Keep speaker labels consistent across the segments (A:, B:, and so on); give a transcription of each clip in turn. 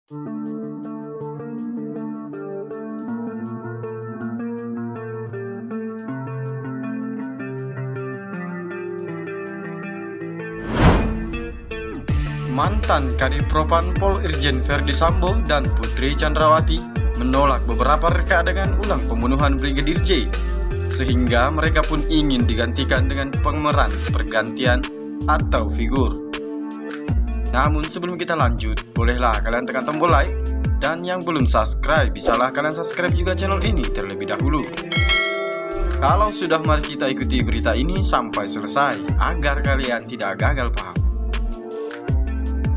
A: Mantan Kadif Propam Pol Irjen Verdi Sambo dan Putri Chandrawati menolak beberapa reka adegan ulang pembunuhan Brigadir J, sehingga mereka pun ingin digantikan dengan pemeran pergantian atau figur. Namun sebelum kita lanjut, bolehlah kalian tekan tombol like, dan yang belum subscribe, bisalah kalian subscribe juga channel ini terlebih dahulu. Kalau sudah, mari kita ikuti berita ini sampai selesai agar kalian tidak gagal paham.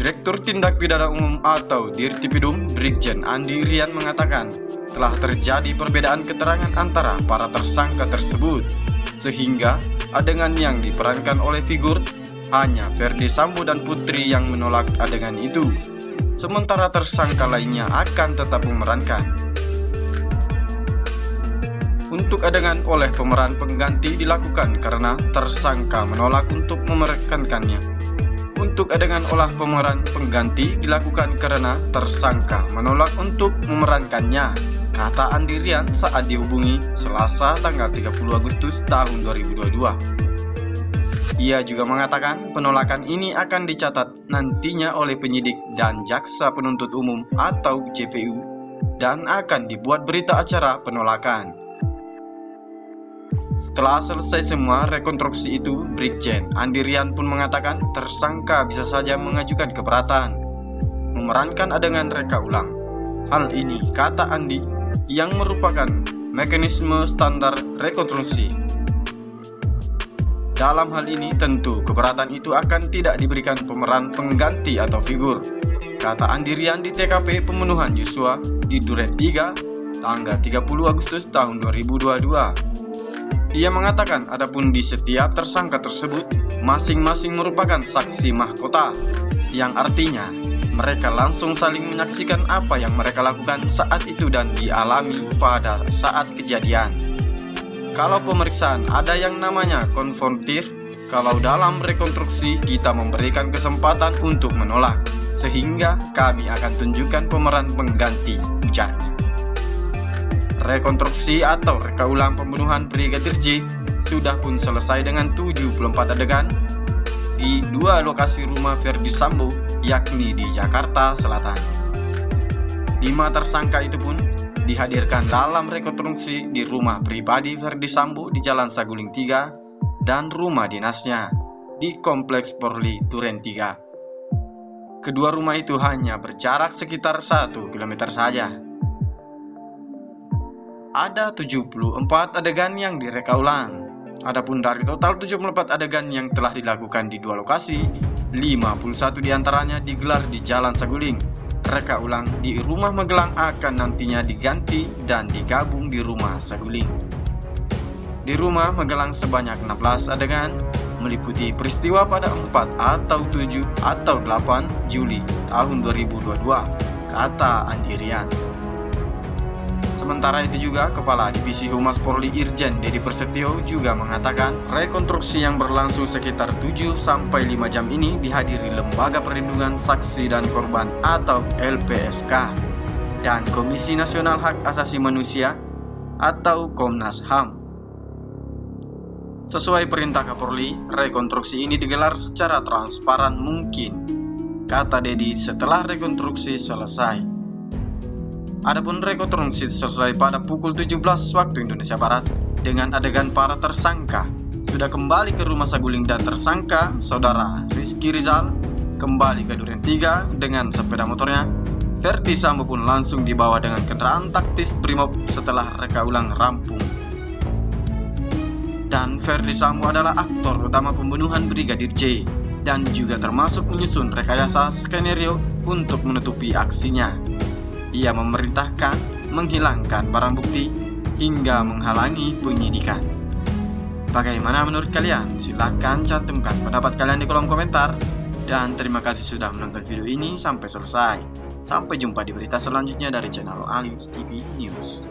A: Direktur Tindak Pidana Umum atau Dirtipidum Brigjen Andi Rian mengatakan telah terjadi perbedaan keterangan antara para tersangka tersebut, sehingga adegan yang diperankan oleh figur hanya Verdi Sambo dan Putri yang menolak adegan itu, sementara tersangka lainnya akan tetap memerankan. Untuk adegan oleh pemeran pengganti dilakukan karena tersangka menolak untuk memerankannya. Untuk adegan olah pemeran pengganti dilakukan karena tersangka menolak untuk memerankannya, kata Andi Rian saat dihubungi Selasa tanggal 30 Agustus tahun 2022. Ia juga mengatakan penolakan ini akan dicatat nantinya oleh penyidik dan jaksa penuntut umum atau JPU dan akan dibuat berita acara penolakan. Setelah selesai semua rekonstruksi itu, Brigjen Andi Rian pun mengatakan tersangka bisa saja mengajukan keberatan memerankan adegan reka ulang. Hal ini, kata Andi, yang merupakan mekanisme standar rekonstruksi. Dalam hal ini tentu keberatan itu akan tidak diberikan pemeran pengganti atau figur, kata Andi Rian di TKP pembunuhan Yosua di Duren 3 tanggal 30 Agustus tahun 2022. Ia mengatakan adapun di setiap tersangka tersebut masing-masing merupakan saksi mahkota, yang artinya mereka langsung saling menyaksikan apa yang mereka lakukan saat itu dan dialami pada saat kejadian. Kalau pemeriksaan ada yang namanya konfrontir, kalau dalam rekonstruksi kita memberikan kesempatan untuk menolak, sehingga kami akan tunjukkan pemeran pengganti, ujarnya. Rekonstruksi atau reka ulang pembunuhan Brigadir J sudah pun selesai dengan 74 adegan di dua lokasi rumah Verdi Sambo, yakni di Jakarta Selatan. 5 tersangka itu pun dihadirkan dalam rekonstruksi di rumah pribadi Verdi Sambo di Jalan Saguling 3 dan rumah dinasnya di Kompleks Polri Duren 3. Kedua rumah itu hanya berjarak sekitar 1 km saja. Ada 74 adegan yang direka ulang. Adapun dari total 74 adegan yang telah dilakukan di dua lokasi, 51 diantaranya digelar di Jalan Saguling. Reka ulang di rumah Magelang akan nantinya diganti dan digabung di rumah Saguling. Di rumah Magelang sebanyak 16 adegan, meliputi peristiwa pada 4 atau 7 atau 8 Juli tahun 2022, kata Andi Rian. Sementara itu juga, Kepala Divisi Humas Polri Irjen Dedi Prasetyo juga mengatakan rekonstruksi yang berlangsung sekitar 7-5 jam ini dihadiri Lembaga Perlindungan Saksi dan Korban atau LPSK dan Komisi Nasional Hak Asasi Manusia atau Komnas HAM. Sesuai perintah Kapolri, rekonstruksi ini digelar secara transparan mungkin, kata Dedi setelah rekonstruksi selesai. Adapun rekonstruksi selesai pada pukul 17 waktu Indonesia Barat dengan adegan para tersangka sudah kembali ke rumah Saguling dan tersangka saudara Rizky Rizal kembali ke Duren 3 dengan sepeda motornya. Verdi Sambo pun langsung dibawa dengan kendaraan taktis Brimob setelah reka ulang rampung. Dan Verdi Sambo adalah aktor utama pembunuhan Brigadir J dan juga termasuk menyusun rekayasa skenario untuk menutupi aksinya. Ia memerintahkan menghilangkan barang bukti hingga menghalangi penyidikan. Bagaimana menurut kalian? Silahkan cantumkan pendapat kalian di kolom komentar. Dan terima kasih sudah menonton video ini sampai selesai. Sampai jumpa di berita selanjutnya dari channel Ali TV News.